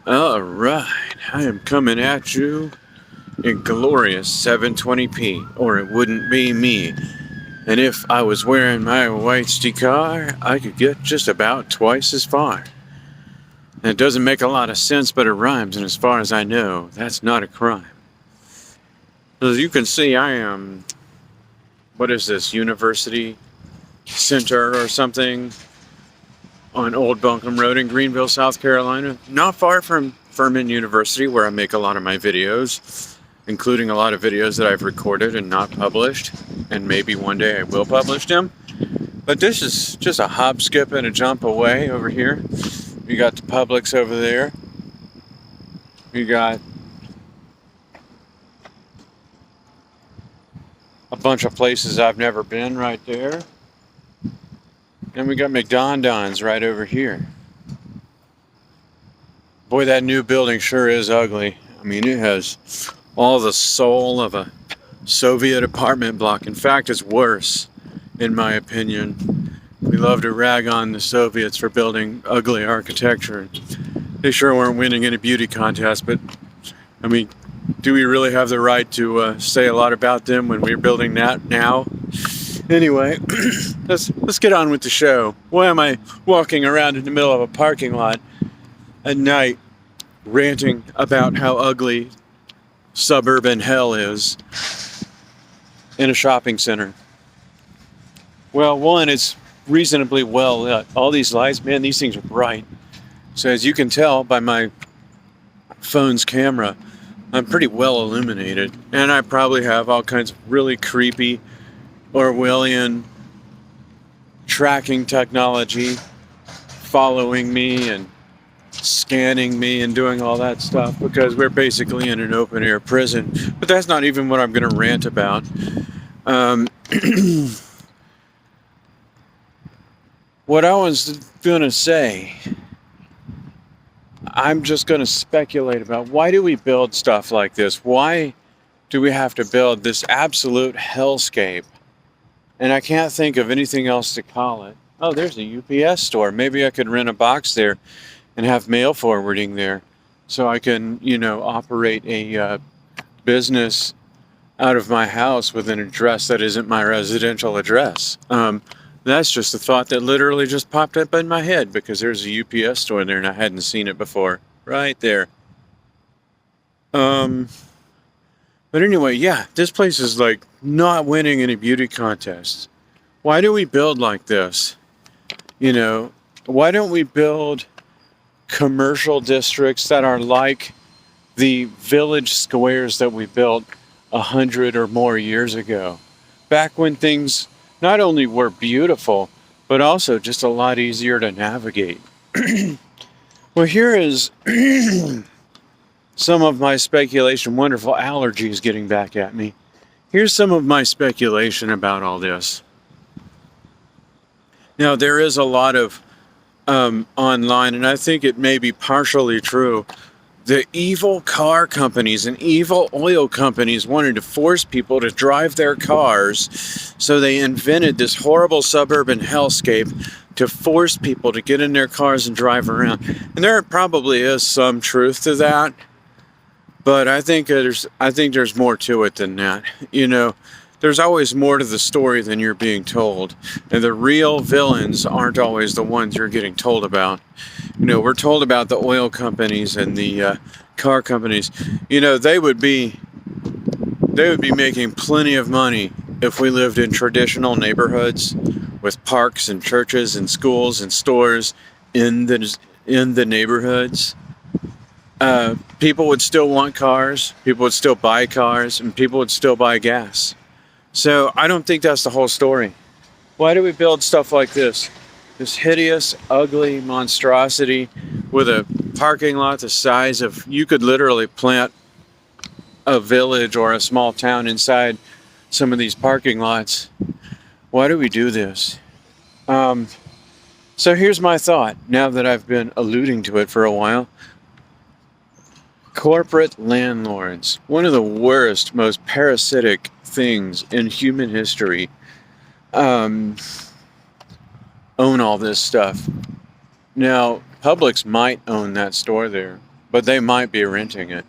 All right, I am coming at you in glorious 720p, or it wouldn't be me. And if I was wearing my white car, I could get just about twice as far. And it doesn't make a lot of sense, but it rhymes, and as far as I know, that's not a crime. As you can see, I am, what is this, University Center or something? On Old Buncombe Road in Greenville, South Carolina. Not far from Furman University, where I make a lot of my videos, including a lot of videos that I've recorded and not published, and maybe one day I will publish them. But this is just a hop, skip, and a jump away over here. You got the Publix over there. You got a bunch of places I've never been right there. And we got McDonald's right over here. Boy, that new building sure is ugly. I mean, it has all the soul of a Soviet apartment block. In fact, it's worse, in my opinion. We love to rag on the Soviets for building ugly architecture. They sure weren't winning any beauty contests, but, I mean, do we really have the right to say a lot about them when we're building that now? Anyway, let's get on with the show. Why am I walking around in the middle of a parking lot at night ranting about how ugly suburban hell is in a shopping center? Well, one, it's reasonably well lit. All these lights, man, these things are bright. So as you can tell by my phone's camera, I'm pretty well illuminated. And I probably have all kinds of really creepy Orwellian tracking technology following me and scanning me and doing all that stuff, because we're basically in an open air prison. But that's not even what I'm going to rant about. What I was going to say, I'm just going to speculate about, why do we build stuff like this? Why do we have to build this absolute hellscape? And I can't think of anything else to call it. Oh, there's a UPS store. Maybe I could rent a box there and have mail forwarding there, so I can, operate a business out of my house with an address that isn't my residential address. That's just a thought that literally just popped up in my head, because there's a UPS store there and I hadn't seen it before. Right there. But anyway, yeah, this place is like not winning any beauty contests. Why do we build like this? Why don't we build commercial districts that are like the village squares that we built 100 or more years ago? Back when things not only were beautiful, but also just a lot easier to navigate. Well, here is some of my speculation. Wonderful allergies getting back at me. Here's some of my speculation about all this. Now, there is a lot of online, and I think it may be partially true. The evil car companies and evil oil companies wanted to force people to drive their cars, so they invented this horrible suburban hellscape to force people to get in their cars and drive around. And there probably is some truth to that, but I think there's more to it than that. There's always more to the story than you're being told, and the real villains aren't always the ones you're getting told about. We're told about the oil companies and the car companies. They would be making plenty of money if we lived in traditional neighborhoods with parks and churches and schools and stores in the neighborhoods. People would still want cars, people would still buy cars, and people would still buy gas. So I don't think that's the whole story. Why do we build stuff like this? This hideous, ugly monstrosity with a parking lot the size of, you could literally plant a village or a small town inside some of these parking lots. Why do we do this? So here's my thought, now that I've been alluding to it for a while. Corporate landlords, one of the worst, most parasitic things in human history, own all this stuff. Now, Publix might own that store there. but they might be renting it.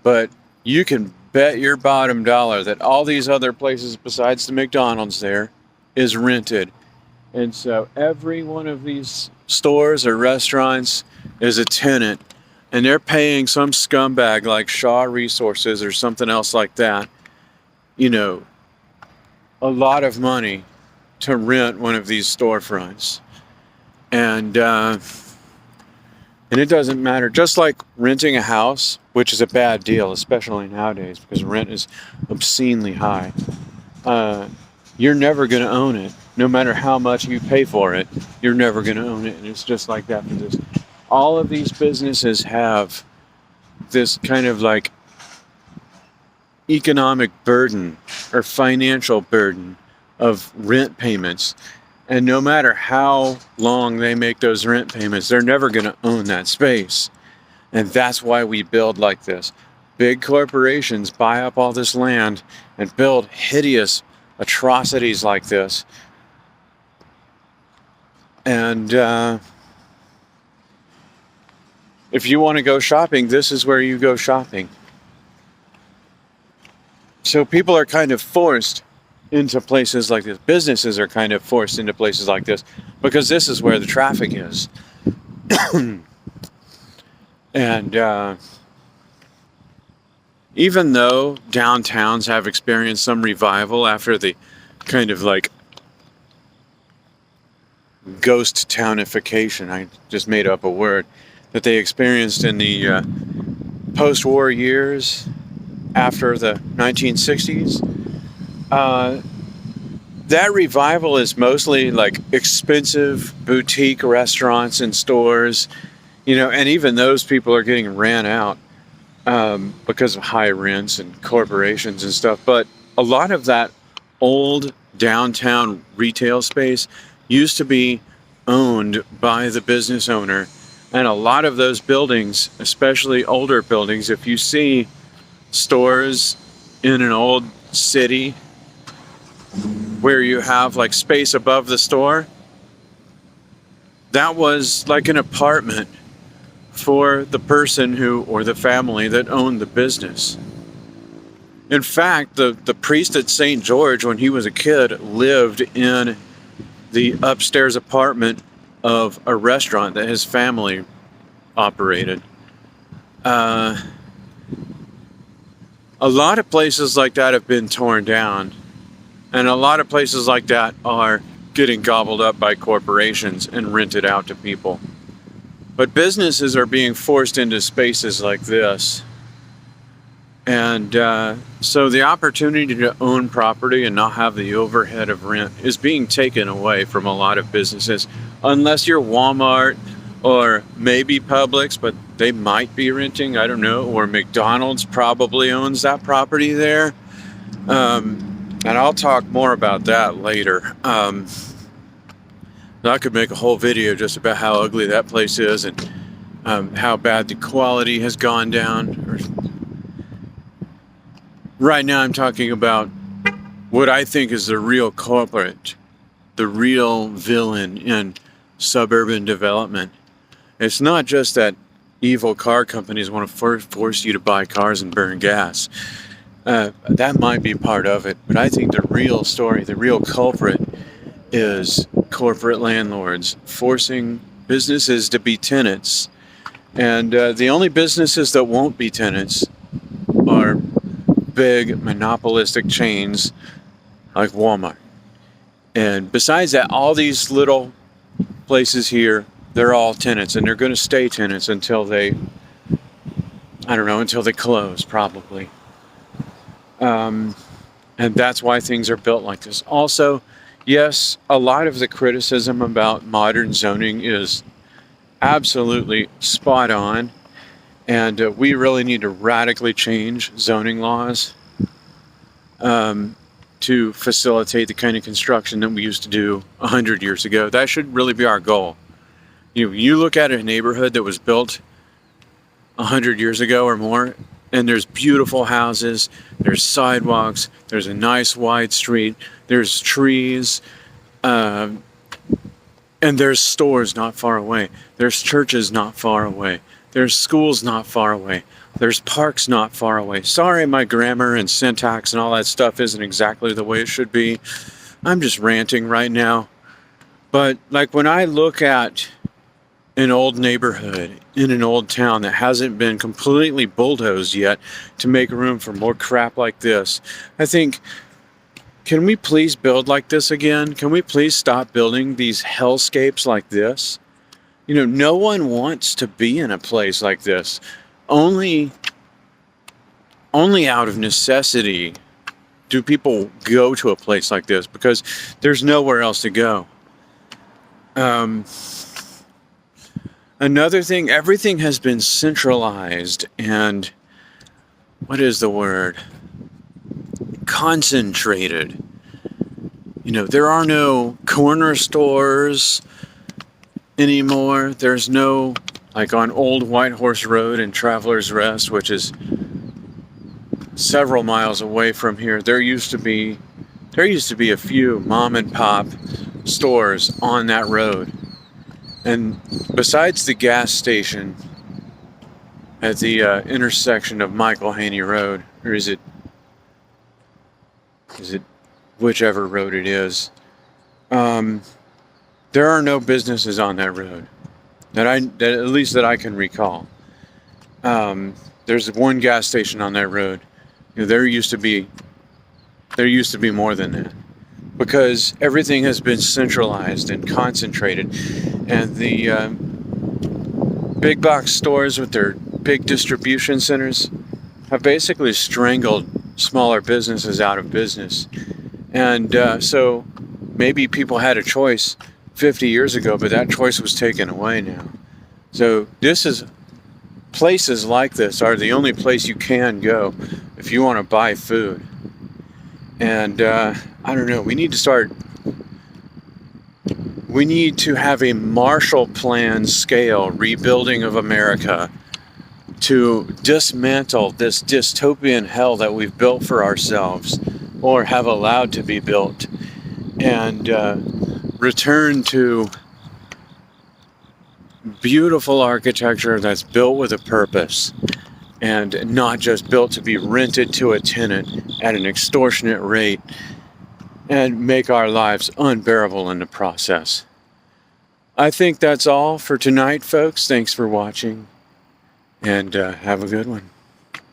But you can bet your bottom dollar that all these other places besides the McDonald's there is rented. And so every one of these stores or restaurants is a tenant, and they're paying some scumbag like Shaw Resources or something else like that, you know, a lot of money to rent one of these storefronts. And it doesn't matter. Just like renting a house, which is a bad deal, especially nowadays because rent is obscenely high. You're never going to own it. No matter how much you pay for it, you're never going to own it. And it's just like that for this. All of these businesses have this kind of like economic burden or financial burden of rent payments. And no matter how long they make those rent payments, they're never going to own that space. And that's why we build like this. Big corporations buy up all this land and build hideous atrocities like this. And if you want to go shopping, this is where you go shopping. So people are kind of forced into places like this. Businesses are kind of forced into places like this because this is where the traffic is. And even though downtowns have experienced some revival after the kind of like ghost townification, I just made up a word, that they experienced in the post-war years after the 1960s, that revival is mostly like expensive boutique restaurants and stores, you know, and even those people are getting ran out because of high rents and corporations and stuff. But a lot of that old downtown retail space used to be owned by the business owner. And a lot of those buildings, especially older buildings, if you see stores in an old city where you have like space above the store, that was like an apartment for the person who, or the family that owned the business. In fact, the priest at St. George, when he was a kid, lived in the upstairs apartment of a restaurant that his family operated. A lot of places like that have been torn down, and a lot of places like that are getting gobbled up by corporations and rented out to people. But businesses are being forced into spaces like this. And so the opportunity to own property and not have the overhead of rent is being taken away from a lot of businesses. Unless you're Walmart or maybe Publix, but they might be renting, I don't know, or McDonald's probably owns that property there. And I'll talk more about that later. I could make a whole video just about how ugly that place is and how bad the quality has gone down. Right now I'm talking about what I think is the real culprit, the real villain in suburban development. It's not just that evil car companies want to force you to buy cars and burn gas. That might be part of it, but I think the real story, the real culprit is corporate landlords forcing businesses to be tenants. And the only businesses that won't be tenants are big monopolistic chains like Walmart. And besides that, all these little places here, they're all tenants, and they're going to stay tenants until they, until they close, probably. And that's why things are built like this. Also, yes, a lot of the criticism about modern zoning is absolutely spot on. And we really need to radically change zoning laws to facilitate the kind of construction that we used to do 100 years ago. That should really be our goal. You look at a neighborhood that was built 100 years ago or more, and there's beautiful houses, there's sidewalks, there's a nice wide street, there's trees, and there's stores not far away. There's churches not far away. There's schools not far away. There's parks not far away. Sorry, my grammar and syntax and all that stuff isn't exactly the way it should be. I'm just ranting right now. But like when I look at an old neighborhood in an old town that hasn't been completely bulldozed yet to make room for more crap like this, I think, can we please build like this again? Can we please stop building these hellscapes like this? You know, no one wants to be in a place like this. Only out of necessity do people go to a place like this, because there's nowhere else to go. Another thing, everything has been centralized and, what is the word? Concentrated. You know, there are no corner stores anymore. There's no, like on Old White Horse Road and Travelers Rest, which is several miles away from here, there used to be a few mom and pop stores on that road. And besides the gas station at the intersection of Michael Haney Road, or is it whichever road it is, there are no businesses on that road that at least I can recall. There's one gas station on that road. You know, there used to be more than that, because everything has been centralized and concentrated, and the big box stores with their big distribution centers have basically strangled smaller businesses out of business. And so maybe people had a choice 50 years ago, but that choice was taken away now. So places like this are the only place you can go if you want to buy food. And I don't know, we need to have a Marshall Plan scale rebuilding of America to dismantle this dystopian hell that we've built for ourselves, or have allowed to be built, and return to beautiful architecture that's built with a purpose, and not just built to be rented to a tenant at an extortionate rate and make our lives unbearable in the process. I think that's all for tonight, folks. Thanks for watching, and have a good one.